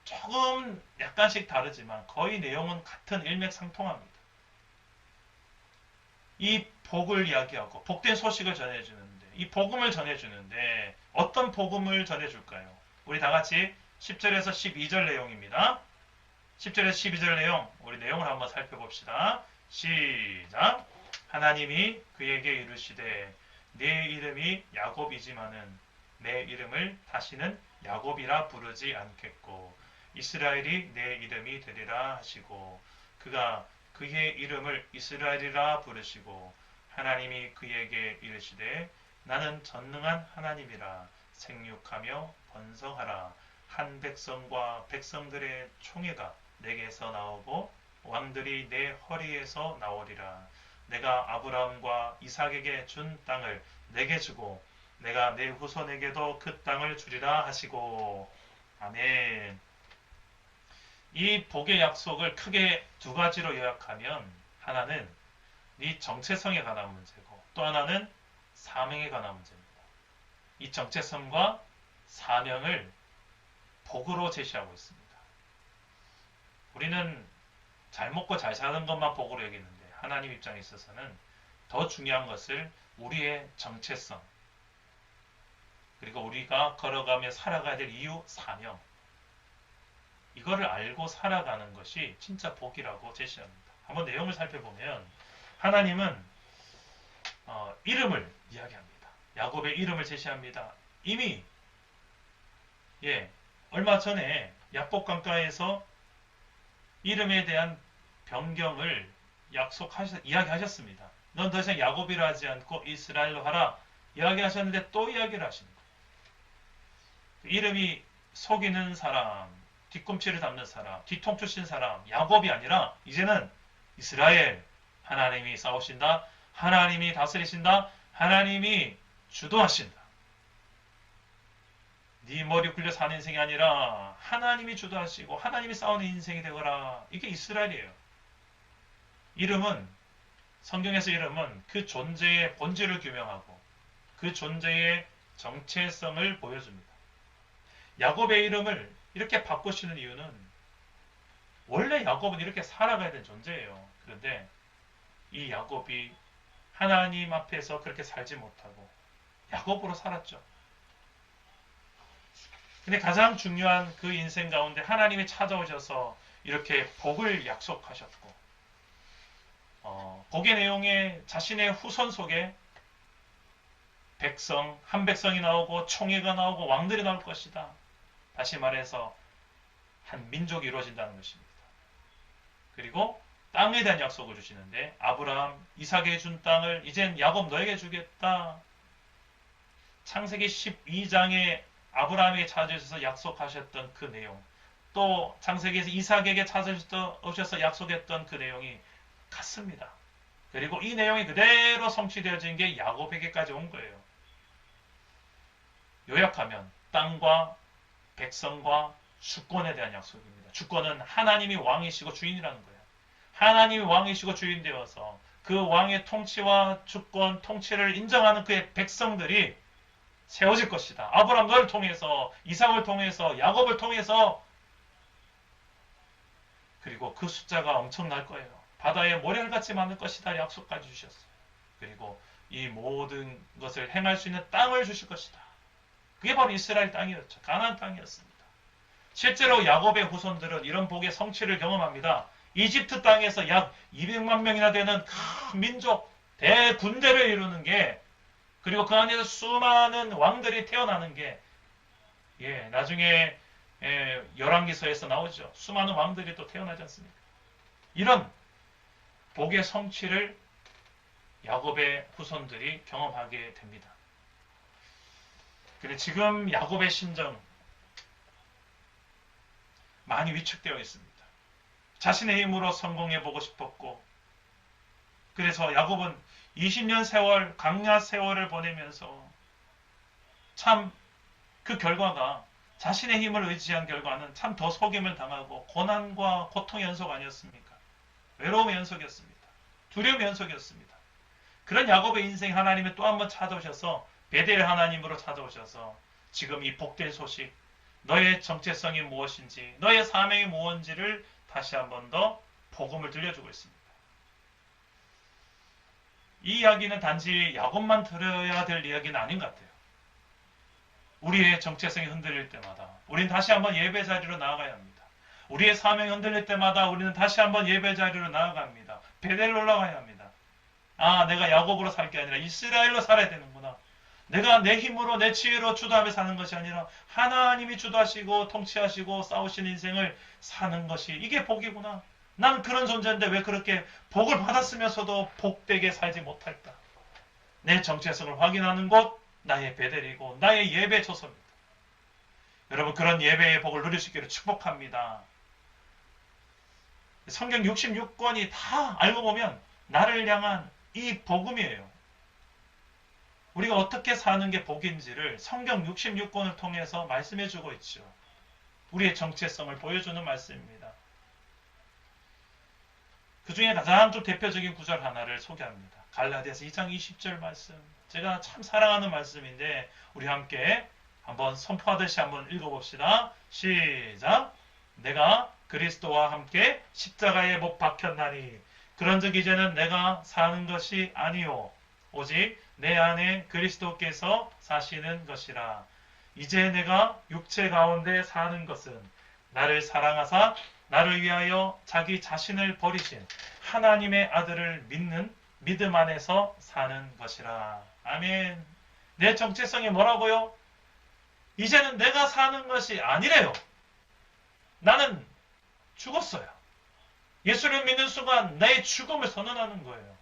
조금 약간씩 다르지만 거의 내용은 같은 일맥상통합니다. 이 복을 이야기하고 복된 소식을 전해주는데 이 복음을 전해주는데 어떤 복음을 전해줄까요? 우리 다 같이 10절에서 12절 내용입니다. 10절에서 12절 내용 우리 내용을 한번 살펴봅시다. 시작. 하나님이 그에게 이르시되 네 이름이 야곱이지만은 내 이름을 다시는 야곱이라 부르지 않겠고 이스라엘이 내 이름이 되리라 하시고 그가 그의 이름을 이스라엘이라 부르시고 하나님이 그에게 이르시되 나는 전능한 하나님이라 생육하며 번성하라 한 백성과 백성들의 총회가 내게서 나오고 왕들이 내 허리에서 나오리라 내가 아브라함과 이삭에게 준 땅을 내게 주고 내가 내 후손에게도 그 땅을 주리라 하시고 아멘. 이 복의 약속을 크게 두 가지로 요약하면 하나는 네 정체성에 관한 문제고 또 하나는 사명에 관한 문제입니다. 이 정체성과 사명을 복으로 제시하고 있습니다. 우리는 잘 먹고 잘 사는 것만 복으로 여기는데 하나님 입장에 있어서는 더 중요한 것을 우리의 정체성 그리고 우리가 걸어가며 살아가야 될 이유, 사명 이거를 알고 살아가는 것이 진짜 복이라고 제시합니다. 한번 내용을 살펴보면 하나님은 이름을 이야기합니다. 야곱의 이름을 제시합니다. 이미 얼마 전에 야복 강가에서 이름에 대한 변경을 이야기하셨습니다. 넌 더 이상 야곱이라 하지 않고 이스라엘로 하라 이야기하셨는데 또 이야기를 하십니다. 이름이 속이는 사람, 뒤꿈치를 잡는 사람, 뒤통수 친 사람, 야곱이 아니라 이제는 이스라엘, 하나님이 싸우신다. 하나님이 다스리신다. 하나님이 주도하신다. 네 머리 굴려 사는 인생이 아니라 하나님이 주도하시고 하나님이 싸우는 인생이 되거라. 이게 이스라엘이에요. 이름은, 성경에서 이름은 그 존재의 본질을 규명하고 그 존재의 정체성을 보여줍니다. 야곱의 이름을 이렇게 바꾸시는 이유는 원래 야곱은 이렇게 살아가야 되는 존재예요. 그런데 이 야곱이 하나님 앞에서 그렇게 살지 못하고 야곱으로 살았죠. 근데 가장 중요한 그 인생 가운데 하나님이 찾아오셔서 이렇게 복을 약속하셨고, 복의 내용에 자신의 후손 속에 백성, 한 백성이 나오고 총회가 나오고 왕들이 나올 것이다. 다시 말해서 한 민족이 이루어진다는 것입니다. 그리고 땅에 대한 약속을 주시는데 아브라함, 이삭에 준 땅을 이젠 야곱 너에게 주겠다. 창세기 12장에 아브라함에게 찾아오셔서 약속하셨던 그 내용, 또 창세기에서 이삭에게 찾아오셔서 약속했던 그 내용이 같습니다. 그리고 이 내용이 그대로 성취되어진 게 야곱에게까지 온 거예요. 요약하면 땅과 백성과 주권에 대한 약속입니다. 주권은 하나님이 왕이시고 주인이라는 거예요. 하나님이 왕이시고 주인 되어서 그 왕의 통치와 주권, 통치를 인정하는 그의 백성들이 세워질 것이다. 아브라함을 통해서, 이삭을 통해서, 야곱을 통해서. 그리고 그 숫자가 엄청날 거예요. 바다에 모래알같이 많을 것이다. 약속까지 주셨어요. 그리고 이 모든 것을 행할 수 있는 땅을 주실 것이다. 그게 바로 이스라엘 땅이었죠. 가나안 땅이었습니다. 실제로 야곱의 후손들은 이런 복의 성취를 경험합니다. 이집트 땅에서 약 200만 명이나 되는 큰 민족, 대군대를 이루는 게, 그리고 그 안에서 수많은 왕들이 태어나는 게, 나중에 열왕기서에서 나오죠. 수많은 왕들이 또 태어나지 않습니까? 이런 복의 성취를 야곱의 후손들이 경험하게 됩니다. 근데 지금 야곱의 심정 많이 위축되어 있습니다. 자신의 힘으로 성공해보고 싶었고, 그래서 야곱은 20년 세월, 강야 세월을 보내면서 참 그 결과가, 자신의 힘을 의지한 결과는 참 더 속임을 당하고 고난과 고통의 연속 아니었습니까? 외로움의 연속이었습니다. 두려움의 연속이었습니다. 그런 야곱의 인생 하나님이 또 한 번 찾아오셔서, 베델 하나님으로 찾아오셔서 지금 이 복된 소식, 너의 정체성이 무엇인지, 너의 사명이 무엇인지를 다시 한 번 더 복음을 들려주고 있습니다. 이 이야기는 단지 야곱만 들어야 될 이야기는 아닌 것 같아요. 우리의 정체성이 흔들릴 때마다 우리는 다시 한번 예배 자리로 나아가야 합니다. 우리의 사명이 흔들릴 때마다 우리는 다시 한번 예배 자리로 나아갑니다. 베델로 올라가야 합니다. 아, 내가 야곱으로 살 게 아니라 이스라엘로 살아야 되는구나. 내가 내 힘으로, 내 지혜로 주도하며 사는 것이 아니라 하나님이 주도하시고 통치하시고 싸우신 인생을 사는 것이, 이게 복이구나. 난 그런 존재인데 왜 그렇게 복을 받았으면서도 복되게 살지 못할까? 내 정체성을 확인하는 곳, 나의 베델이고 나의 예배 초소입니다. 여러분, 그런 예배의 복을 누릴 수 있기를 축복합니다. 성경 66권이 다 알고 보면 나를 향한 이 복음이에요. 우리가 어떻게 사는 게 복인지를 성경 66권을 통해서 말씀해 주고 있죠. 우리의 정체성을 보여주는 말씀입니다. 그 중에 가장 좀 대표적인 구절 하나를 소개합니다. 갈라디아서 2장 20절 말씀. 제가 참 사랑하는 말씀인데 우리 함께 한번 선포하듯이 한번 읽어봅시다. 시작. 내가 그리스도와 함께 십자가에 못 박혔나니 그런즉 이제는 내가 사는 것이 아니요 오직 내 안에 그리스도께서 사시는 것이라. 이제 내가 육체 가운데 사는 것은 나를 사랑하사 나를 위하여 자기 자신을 버리신 하나님의 아들을 믿는 믿음 안에서 사는 것이라. 아멘. 내 정체성이 뭐라고요? 이제는 내가 사는 것이 아니래요. 나는 죽었어요. 예수를 믿는 순간 나의 죽음을 선언하는 거예요.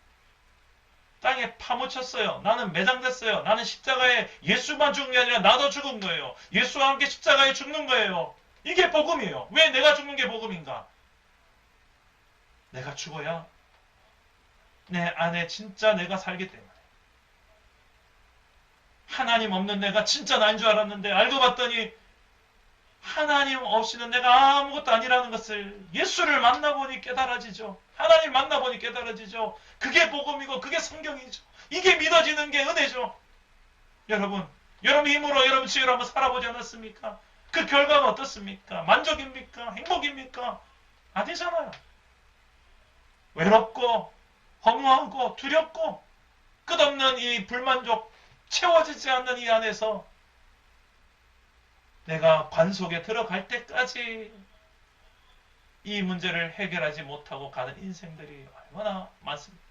땅에 파묻혔어요. 나는 매장됐어요. 나는 십자가에 예수만 죽은 게 아니라 나도 죽은 거예요. 예수와 함께 십자가에 죽는 거예요. 이게 복음이에요. 왜 내가 죽는 게 복음인가? 내가 죽어야 내 안에 진짜 내가 살기 때문에. 하나님 없는 내가 진짜 나인 줄 알았는데 알고 봤더니 하나님 없이는 내가 아무것도 아니라는 것을 예수를 만나보니 깨달아지죠. 하나님 만나보니 깨달아지죠. 그게 복음이고 그게 성경이죠. 이게 믿어지는 게 은혜죠. 여러분 힘으로 여러분 지혜로 한번 살아보지 않았습니까? 그 결과가 어떻습니까? 만족입니까? 행복입니까? 아니잖아요. 외롭고 허무하고 두렵고 끝없는 이 불만족, 채워지지 않는 이 안에서 내가 관 속에 들어갈 때까지 이 문제를 해결하지 못하고 가는 인생들이 얼마나 많습니까?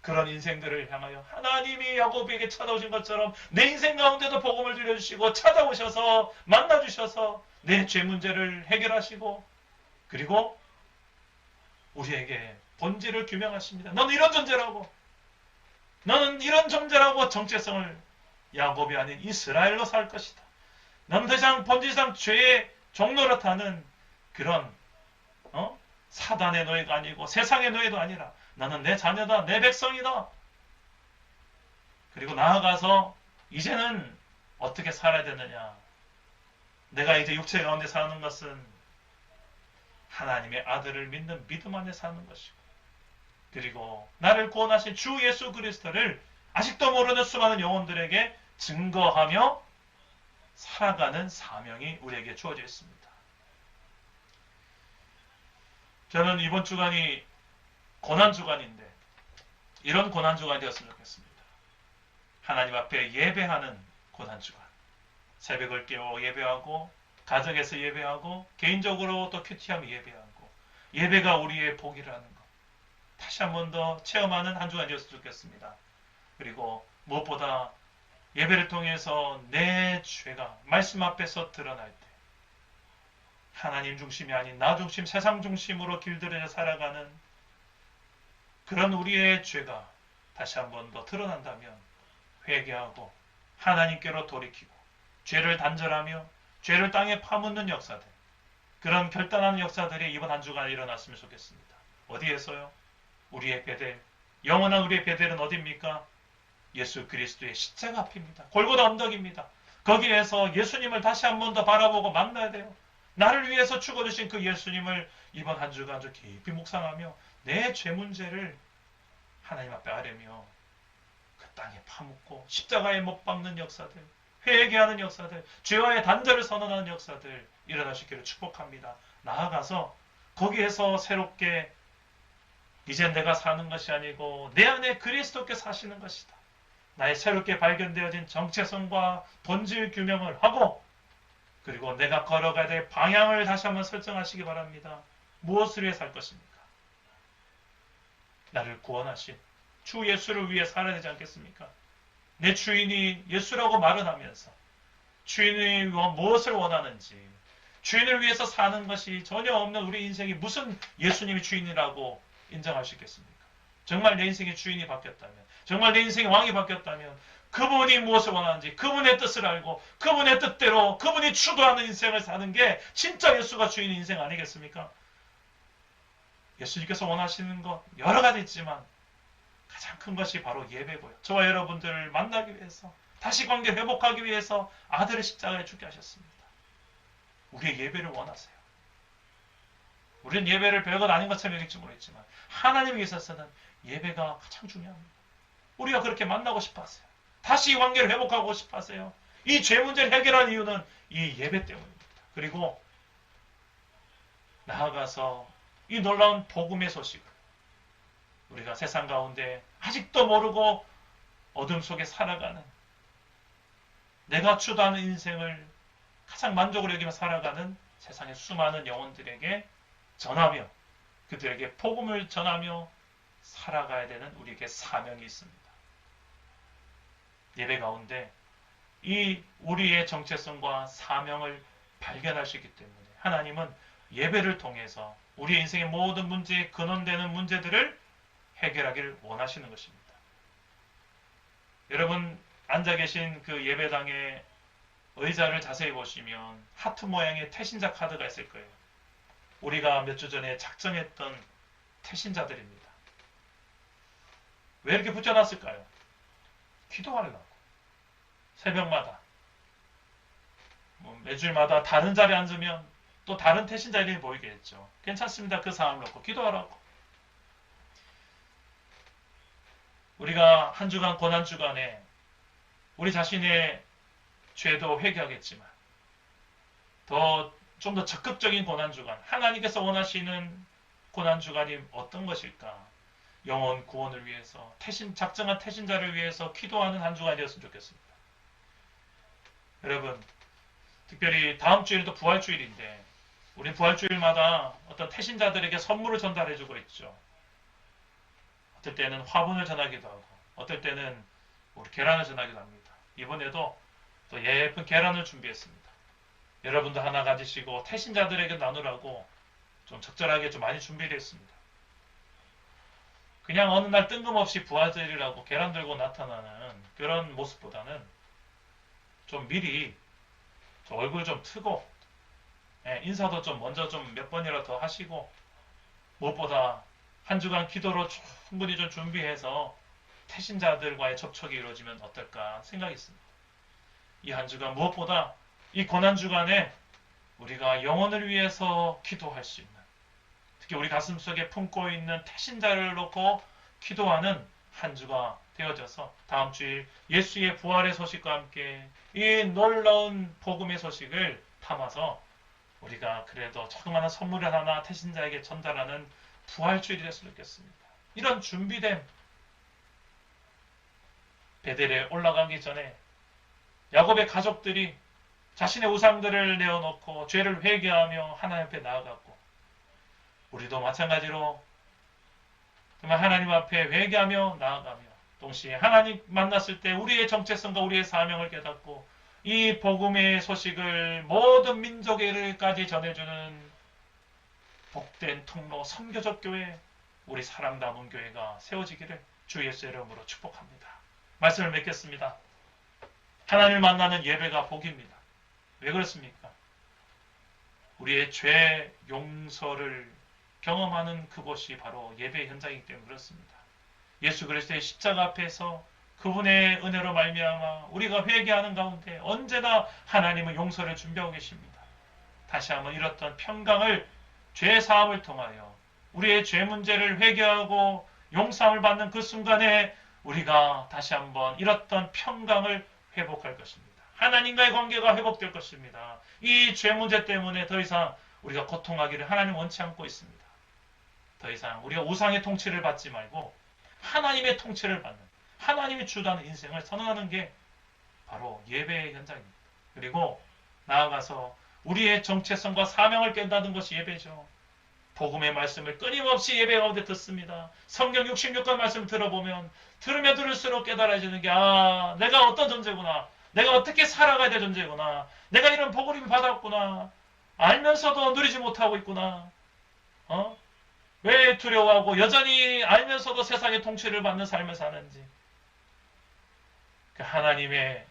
그런 인생들을 향하여 하나님이 야곱에게 찾아오신 것처럼 내 인생 가운데도 복음을 들려주시고 찾아오셔서 만나주셔서 내 죄 문제를 해결하시고 그리고 우리에게 본질을 규명하십니다. 너는 이런 존재라고, 너는 이런 존재라고 정체성을 야곱이 아닌 이스라엘로 살 것이다. 너는 더 이상 본질상 죄의 종노릇 하는 그런 사단의 노예가 아니고 세상의 노예도 아니라 나는 내 자녀다, 내 백성이다. 그리고 나아가서 이제는 어떻게 살아야 되느냐. 내가 이제 육체 가운데 사는 것은 하나님의 아들을 믿는 믿음 안에 사는 것이고 그리고 나를 구원하신 주 예수 그리스도를 아직도 모르는 수많은 영혼들에게 증거하며 살아가는 사명이 우리에게 주어져 있습니다. 저는 이번 주간이 고난주간인데 이런 고난주간이 되었으면 좋겠습니다. 하나님 앞에 예배하는 고난주간. 새벽을 깨워 예배하고 가정에서 예배하고 개인적으로 또 큐티하며 예배하고 예배가 우리의 복이라는 것. 다시 한 번 더 체험하는 한 주간이 되었으면 좋겠습니다. 그리고 무엇보다 예배를 통해서 내 죄가 말씀 앞에서 드러날 때 하나님 중심이 아닌 나 중심, 세상 중심으로 길들여져 살아가는 그런 우리의 죄가 다시 한 번 더 드러난다면 회개하고 하나님께로 돌이키고 죄를 단절하며 죄를 땅에 파묻는 역사들, 그런 결단하는 역사들이 이번 한 주간 일어났으면 좋겠습니다. 어디에서요? 우리의 베델, 영원한 우리의 베델은 어디입니까? 예수 그리스도의 십자가 앞입니다. 골고다 언덕입니다. 거기에서 예수님을 다시 한 번 더 바라보고 만나야 돼요. 나를 위해서 죽어주신 그 예수님을 이번 한 주간 좀 깊이 묵상하며 내 죄 문제를 하나님 앞에 아뢰며 그 땅에 파묻고 십자가에 못 박는 역사들, 회개하는 역사들, 죄와의 단절을 선언하는 역사들 일어나시기를 축복합니다. 나아가서 거기에서 새롭게 이제 내가 사는 것이 아니고 내 안에 그리스도께 사시는 것이다. 나의 새롭게 발견되어진 정체성과 본질 규명을 하고 그리고 내가 걸어가야 될 방향을 다시 한번 설정하시기 바랍니다. 무엇을 위해 살 것입니까? 나를 구원하신 주 예수를 위해 살아야 되지 않겠습니까? 내 주인이 예수라고 말은 하면서 주인이 무엇을 원하는지 주인을 위해서 사는 것이 전혀 없는 우리 인생이 무슨 예수님이 주인이라고 인정할 수 있겠습니까? 정말 내 인생의 주인이 바뀌었다면, 정말 내 인생의 왕이 바뀌었다면 그분이 무엇을 원하는지 그분의 뜻을 알고 그분의 뜻대로 그분이 추구하는 인생을 사는 게 진짜 예수가 주인의 인생 아니겠습니까? 예수님께서 원하시는 것 여러 가지 있지만 가장 큰 것이 바로 예배고요. 저와 여러분들을 만나기 위해서 다시 관계 회복하기 위해서 아들을 십자가에 죽게 하셨습니다. 우리의 예배를 원하세요. 우리는 예배를 별것 아닌 것처럼 여길지 모르겠지만 하나님에 있어서는 예배가 가장 중요합니다. 우리가 그렇게 만나고 싶어 하세요. 다시 이 관계를 회복하고 싶어 하세요. 이 죄 문제를 해결할 이유는 이 예배 때문입니다. 그리고 나아가서 이 놀라운 복음의 소식을 우리가 세상 가운데 아직도 모르고 어둠 속에 살아가는 내가 추구하는 인생을 가장 만족을 여기며 살아가는 세상의 수많은 영혼들에게 전하며 그들에게 복음을 전하며 살아가야 되는 우리에게 사명이 있습니다. 예배 가운데 이 우리의 정체성과 사명을 발견할 수 있기 때문에 하나님은 예배를 통해서 우리 인생의 모든 문제에 근원되는 문제들을 해결하기를 원하시는 것입니다. 여러분 앉아 계신 그 예배당의 의자를 자세히 보시면 하트 모양의 태신자 카드가 있을 거예요. 우리가 몇 주 전에 작정했던 태신자들입니다. 왜 이렇게 붙여놨을까요? 기도하려고. 새벽마다 매주일마다 다른 자리에 앉으면 또 다른 태신자 이름이 보이겠죠. 괜찮습니다. 그 사람을 놓고 기도하라고. 우리가 한 주간 고난주간에 우리 자신의 죄도 회개하겠지만 좀 더 적극적인 고난주간, 하나님께서 원하시는 고난주간이 어떤 것일까? 영혼 구원을 위해서 작정한 태신자를 위해서 기도하는 한 주간이 되었으면 좋겠습니다. 여러분, 특별히 다음 주일도 부활주일인데 우리 부활주일마다 어떤 태신자들에게 선물을 전달해주고 있죠. 어떨 때는 화분을 전하기도 하고 어떨 때는 우리 계란을 전하기도 합니다. 이번에도 또 예쁜 계란을 준비했습니다. 여러분도 하나 가지시고 태신자들에게 나누라고 좀 적절하게 좀 많이 준비를 했습니다. 그냥 어느 날 뜬금없이 부활절이라고 계란 들고 나타나는 그런 모습보다는 좀 미리 좀 얼굴 좀 트고 인사도 좀 먼저 좀 몇 번이라도 더 하시고 무엇보다 한 주간 기도로 충분히 좀 준비해서 태신자들과의 접촉이 이루어지면 어떨까 생각이 있습니다. 이 한 주간 무엇보다 이 고난주간에 우리가 영혼을 위해서 기도할 수 있는, 특히 우리 가슴속에 품고 있는 태신자를 놓고 기도하는 한 주가 되어져서 다음 주일 예수의 부활의 소식과 함께 이 놀라운 복음의 소식을 담아서 우리가 그래도 조그마한 선물을 하나 태신자에게 전달하는 부활주일이 됐으면 좋겠습니다. 이런 준비된 베델에 올라가기 전에 야곱의 가족들이 자신의 우상들을 내어놓고 죄를 회개하며 하나님 앞에 나아갔고 우리도 마찬가지로 정말 하나님 앞에 회개하며 나아가며 동시에 하나님 만났을 때 우리의 정체성과 우리의 사명을 깨닫고 이 복음의 소식을 모든 민족에게까지 전해주는 복된 통로 선교적 교회, 우리 사랑 남은 교회가 세워지기를 주 예수의 이름으로 축복합니다. 말씀을 맺겠습니다. 하나님을 만나는 예배가 복입니다. 왜 그렇습니까? 우리의 죄 용서를 경험하는 그곳이 바로 예배 현장이기 때문에 그렇습니다. 예수 그리스도의 십자가 앞에서 그분의 은혜로 말미암아 우리가 회개하는 가운데 언제나 하나님은 용서를 준비하고 계십니다. 다시 한번 이렇던 평강을 죄 사함을 통하여 우리의 죄 문제를 회개하고 용서함을 받는 그 순간에 우리가 다시 한번 이렇던 평강을 회복할 것입니다. 하나님과의 관계가 회복될 것입니다. 이 죄 문제 때문에 더 이상 우리가 고통하기를 하나님 원치 않고 있습니다. 더 이상 우리가 우상의 통치를 받지 말고 하나님의 통치를 받는, 하나님이 주도하는 인생을 선언하는 게 바로 예배의 현장입니다. 그리고 나아가서 우리의 정체성과 사명을 깨닫는 것이 예배죠. 복음의 말씀을 끊임없이 예배 가운데 듣습니다. 성경 66권 말씀을 들어보면 들으면 들을수록 깨달아지는 게 내가 어떤 존재구나, 내가 어떻게 살아가야 될 존재구나, 내가 이런 복음을 받았구나, 알면서도 누리지 못하고 있구나, 왜 두려워하고 여전히 알면서도 세상의 통치를 받는 삶을 사는지, 하나님의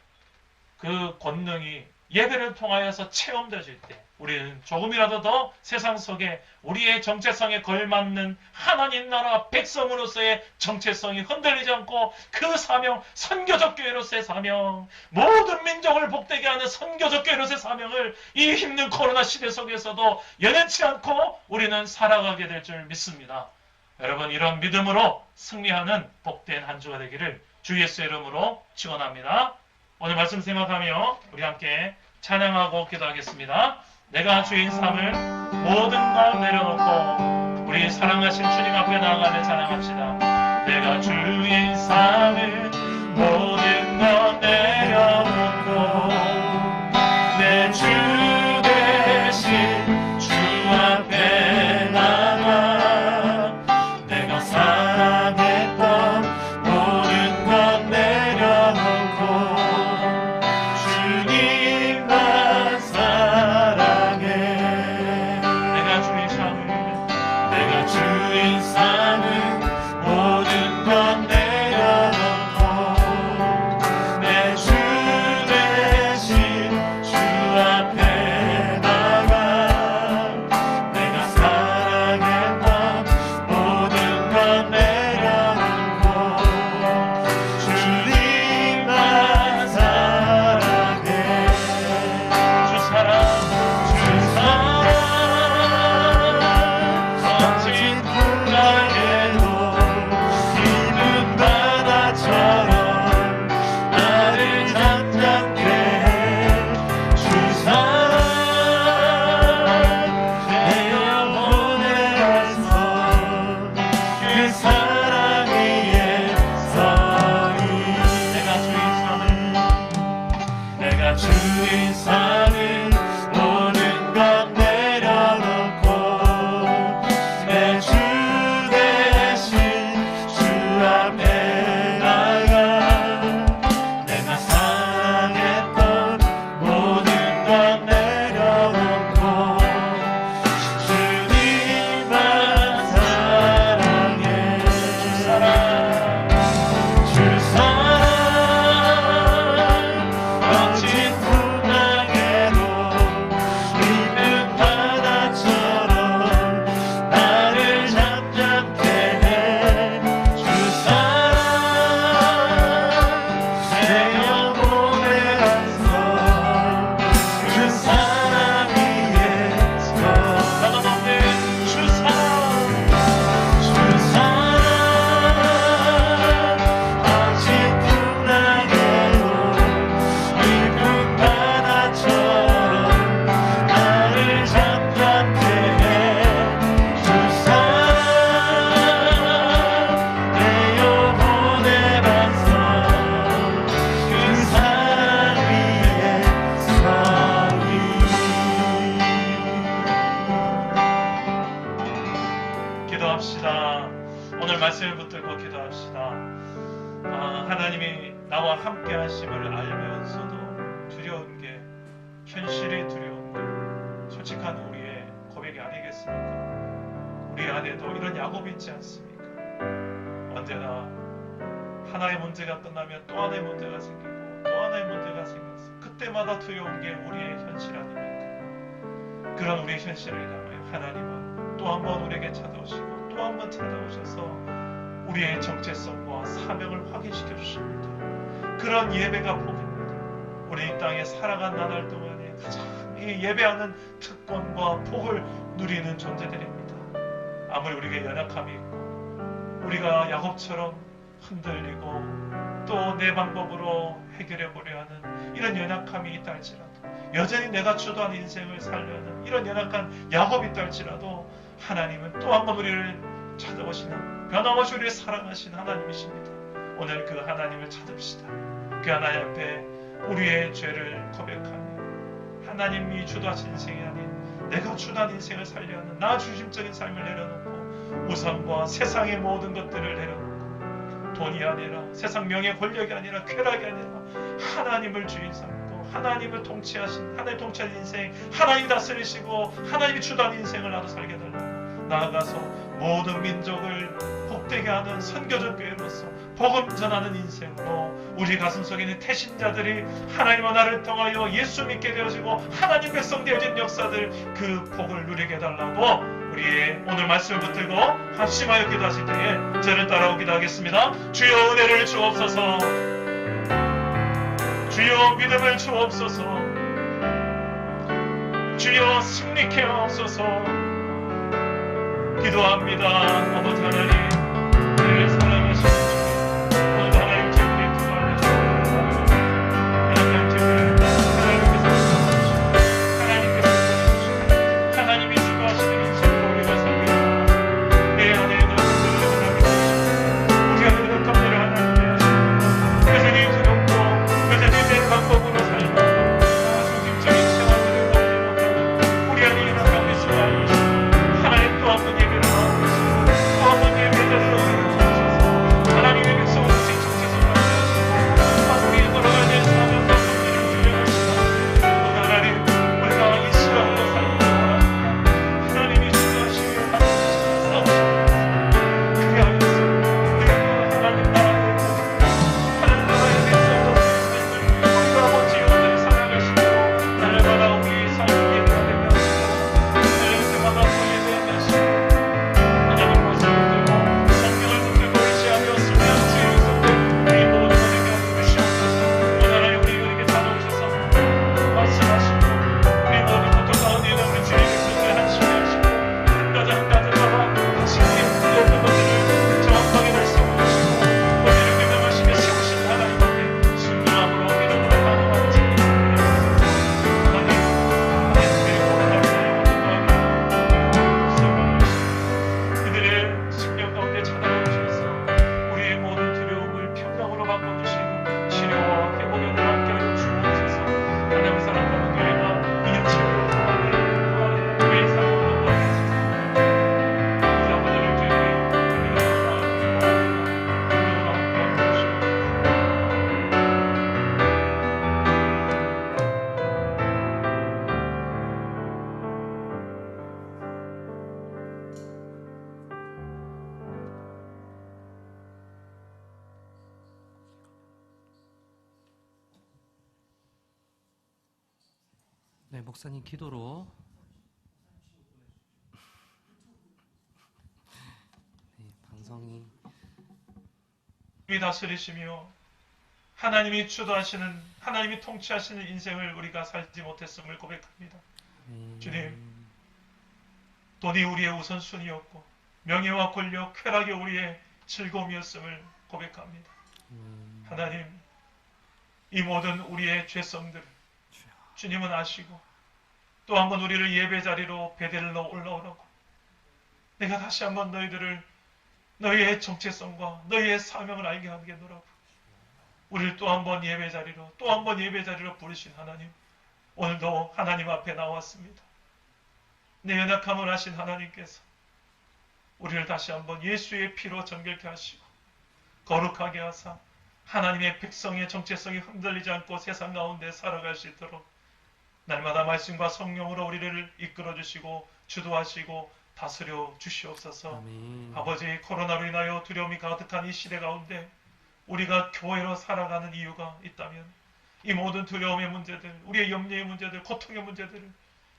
그 권능이 예배를 통하여서 체험되어질 때 우리는 조금이라도 더 세상 속에 우리의 정체성에 걸맞는 하나님 나라 백성으로서의 정체성이 흔들리지 않고 그 사명, 선교적 교회로서의 사명, 모든 민족을 복되게 하는 선교적 교회로서의 사명을 이 힘든 코로나 시대 속에서도 연연치 않고 우리는 살아가게 될 줄 믿습니다. 여러분, 이런 믿음으로 승리하는 복된 한 주가 되기를 주 예수의 이름으로 축원합니다. 오늘 말씀 생각하며 우리 함께 찬양하고 기도하겠습니다. 내가 주인 삶을 모든 걸 내려놓고 우리 사랑하신 주님 앞에 나아가며 찬양합시다. 내가 주인 삶을 모든 걸 내려놓고 내 주 대신 주 앞에 나가 내가 사랑했던 모든 것 내려놓고 주님만 사랑해. 내가 주인 삶을 모든 것 내려놓고 내 주 오늘 말씀을 붙들고 기도합시다. 하나님이 나와 함께 하심을 알면서도 두려운 게, 현실이 두려운 게 솔직한 우리의 고백이 아니겠습니까? 우리 안에도 이런 야곱이 있지 않습니까? 언제나 하나의 문제가 끝나면 또 하나의 문제가 생기고 또 하나의 문제가 생겨서 그때마다 두려운 게 우리의 현실 아닙니까? 그런 우리의 현실을 향하여 하나님은 또 한 번 우리에게 찾아오시고 또 한 번 찾아오셔서 우리의 정체성과 사명을 확인시켜 주십니다. 그런 예배가 복입니다. 우리 이 땅에 살아간 나날 동안에 가장 이 예배하는 특권과 복을 누리는 존재들입니다. 아무리 우리에게 연약함이 있고 우리가 야곱처럼 흔들리고 또 내 방법으로 해결해 보려 하는 이런 연약함이 있다 할지라도, 여전히 내가 주도한 인생을 살려는 이런 연약한 야곱이 있다 할지라도 하나님은 또 한 번 우리를 찾아오시는, 변함없이 우리를 사랑하시는 하나님이십니다. 오늘 그 하나님을 찾읍시다. 그 하나님 앞에 우리의 죄를 고백하며 하나님이 주도하신 인생이 아닌 내가 주도한 인생을 살려는 나 중심적인 삶을 내려놓고 우상과 세상의 모든 것들을 내려놓고 돈이 아니라 세상 명예 권력이 아니라 쾌락이 아니라 하나님을 주인 삼고 하나님을 통치하신, 하나님 통치하신 인생, 하나님이 다스리시고 하나님이 주도한 인생을 나도 살게 달라고 나아가서 모든 민족을 복되게 하는 선교적 교회로서 복음 전하는 인생으로 우리 가슴속에 있는 태신자들이 하나님과 나를 통하여 예수 믿게 되어지고 하나님 백성 되어진 역사들, 그 복을 누리게 해달라고 우리의 오늘 말씀을 붙들고 합심하여 기도하실 때에 저를 따라오 기도하겠습니다. 주여 은혜를 주옵소서. 주여 믿음을 주옵소서. 주여 승리케 하옵소서. 기도합니다. 아버지 하나님, 우리를 사랑하시는 주, 오늘도 하나님 제물에 기도하시고 하나님 제물을 하나님께서 주시고 하나님께서 주시고 하나님이 주도하시는 인생으로 우리가 살게 하옵소서. 내 안에 있는 것들을 하나님 주시고 우리 안에 있는 것들을 하나님 주시고 여전히 두렵고 여전히 내 방법으로 살고 중심적인 생활들을 하지 못하고 우리 안에 있는 가운데서 하나님 또 한 번 예배를 하고 또 한 번 예배자를 주셔서 하나님의 백성을 다시 정체성을 하시고 우리의 돌아가야 될 사명과 성질을 주장하시고 하나님, 우리가 이 시간으로 살고 원합니다. 하나님이 주도하시며 싸우시고 그게 아니었어. 우리가 하나님 나라의 하나님 나라의 백성으로 우리가 아버지 영원히 사랑하시고 날마다 우리 삶을 예배하게 하시고 하나님 때마다 또 예배하게 하시고 하나님 말씀을 듣고 성경을 붙들고 의지하며 수면 주의 백성들 이 모든 것에게 하여 주시옵소서. 오늘 하나님 우리에게 찾아오셔서 말씀하시고 우리 모든 고통 가운데 있는 우리 주의 백성들 한심히 하시고 한 가지 한 가지마다 하시기에 모든 것들을 정확하게 말씀하시고 우리를 믿음하시며 세우신 하나님 앞에 순종함으로 믿음으로 반응하는 자들이 되게 하옵소서. 하나님, 그리고 그들의 심령 가운데 찾아오셔서 우리의 모든 두려움을 평강으로 바꿔주시고 치료와 회복에 함께 하여 주옵소서. 하나님 사랑하는 교회가 이념체로 통하는 교회의 삶으로 도와주시옵소서. 우리 아버지를 주의 믿음으로 함께 하여 주시옵소서. 네, 목사님 기도로 네, 방송이 하나님이 다스리시며 하나님이 주도하시는, 하나님이 통치하시는 인생을 우리가 살지 못했음을 고백합니다. 주님, 돈이 우리의 우선순위였고 명예와 권력, 쾌락이 우리의 즐거움이었음을 고백합니다. 하나님, 이 모든 우리의 죄성들을 주님은 아시고 또 한 번 우리를 예배 자리로 베델로 올라오라고, 내가 다시 한번 너희들을 너희의 정체성과 너희의 사명을 알게 하겠노라고 우리를 또 한 번 예배 자리로, 또 한 번 예배 자리로 부르신 하나님, 오늘도 하나님 앞에 나왔습니다. 내 연약함을 아신 하나님께서 우리를 다시 한번 예수의 피로 정결케 하시고 거룩하게 하사 하나님의 백성의 정체성이 흔들리지 않고 세상 가운데 살아갈 수 있도록 날마다 말씀과 성령으로 우리를 이끌어 주시고 주도하시고 다스려 주시옵소서. 아멘. 아버지, 코로나로 인하여 두려움이 가득한 이 시대 가운데 우리가 교회로 살아가는 이유가 있다면 이 모든 두려움의 문제들, 우리의 염려의 문제들, 고통의 문제들을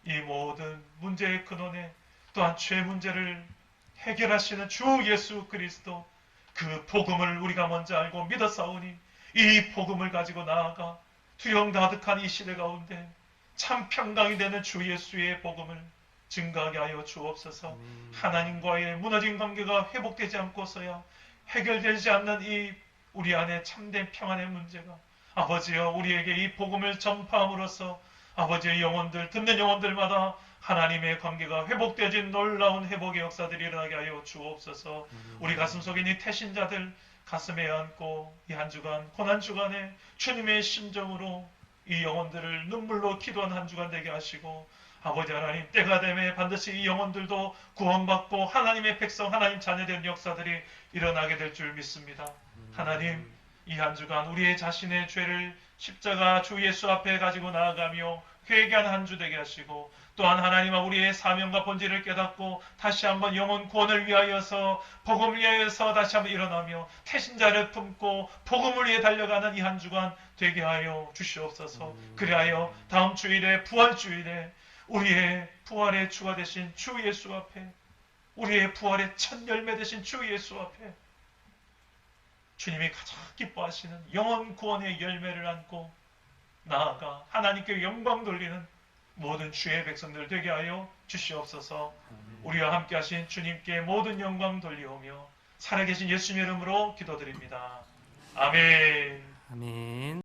이 모든 문제의 근원에 또한 죄 문제를 해결하시는 주 예수 그리스도 그 복음을 우리가 먼저 알고 믿었사오니 이 복음을 가지고 나아가 두려움 가득한 이 시대 가운데 참 평강이 되는 주 예수의 복음을 증가하게 하여 주옵소서. 하나님과의 무너진 관계가 회복되지 않고서야 해결되지 않는 이 우리 안에 참된 평안의 문제가 아버지여 우리에게 이 복음을 전파함으로써 아버지의 영혼들 듣는 영혼들마다 하나님의 관계가 회복되어진 놀라운 회복의 역사들이 일어나게 하여 주옵소서. 우리 가슴속에 있는 태신자들 가슴에 안고 이 한 주간 고난 주간에 주님의 심정으로 이 영혼들을 눈물로 기도한 한 주간 되게 하시고 아버지 하나님 때가 되매 반드시 이 영혼들도 구원받고 하나님의 백성 하나님 자녀된 역사들이 일어나게 될 줄 믿습니다. 하나님 이 한 주간 우리의 자신의 죄를 십자가 주 예수 앞에 가지고 나아가며 회개한 한 주 되게 하시고 또한 하나님아 우리의 사명과 본질을 깨닫고 다시 한번 영혼 구원을 위하여서 복음을 위하여서 다시 한번 일어나며 태신자를 품고 복음을 위해 달려가는 이 한 주간 되게 하여 주시옵소서. 그리하여 다음 주일에 부활 주일에 우리의 부활의 주가 되신 주 예수 앞에 우리의 부활의 첫 열매 되신 주 예수 앞에 주님이 가장 기뻐하시는 영혼 구원의 열매를 안고 나아가 하나님께 영광 돌리는 모든 주의 백성들 되게 하여 주시옵소서. 우리와 함께 하신 주님께 모든 영광 돌리오며 살아계신 예수님의 이름으로 기도드립니다. 아멘. 아멘.